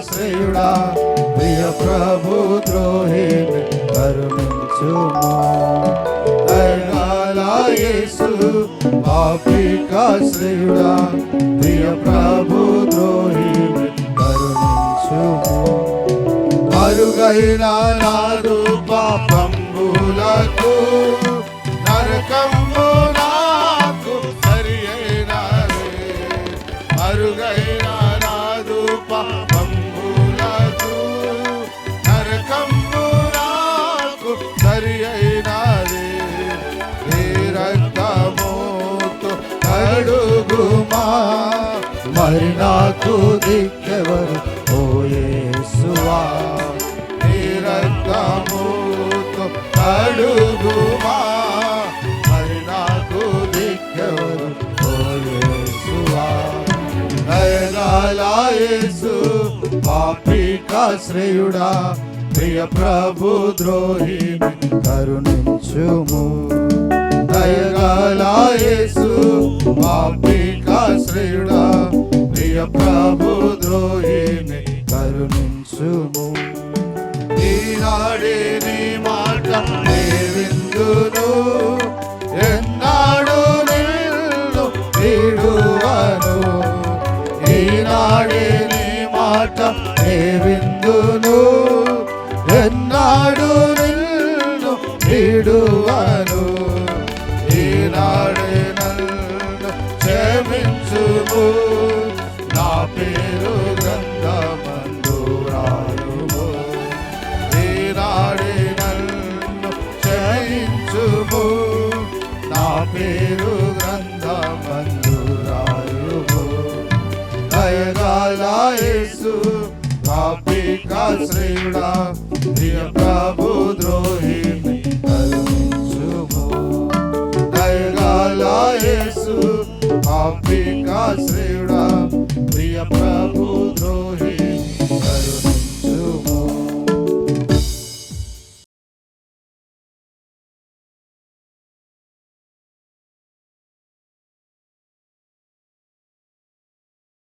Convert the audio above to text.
శ్రేయుడా ప్రియ ప్రభు ద్రోహిని కరుణించుము. దయగల యేసు పాపికాశ్రయుడా ప్రియ ప్రభు ద్రోహిని కరుణించుము. మరుగైన నాదు పాపంబులకు నరకంబు నాకు సరి అయినదే. మరుగైన నాదు పాపంబులకు నరకంబు నాకు సరి అయినదే. నీ రక్తముతో కడుగుమా మరి నాకు దిక్కెవరు ఓ యేసువా. నీ రక్తముతో కడుగుమా మరి నాకు దిక్కెవరు ఓ యేసువా. దయగల యేసు పాపికాశ్రయుడా ప్రియ ప్రభు ద్రోహిని కరుణించుము. దయగల యేసు పాపికాశ్రయుడా ప్రియ ప్రభు ద్రోహిని కరుణించుము. ఈనాడే నీ మాట నే విందును ఎన్నాడు నిన్ను వీడువను. ఈనాడే నీ మాట నే విందును ఎన్నాడు నిన్ను వీడువను. ఈనాడే నన్ను క్షమించుము నా పేరు గ్రంథమందు రాయుము. ఈనాడే నన్ను క్షమించుము నా పేరు గ్రంథమందు రాయుము. దయగల యేసు పాపికాశ్రయుడా ప్రియ ప్రభు ద్రోహిని కరుణించుము. దయగల యేసు పాపికాశ్రయుడా ప్రియ ప్రభు ద్రోహి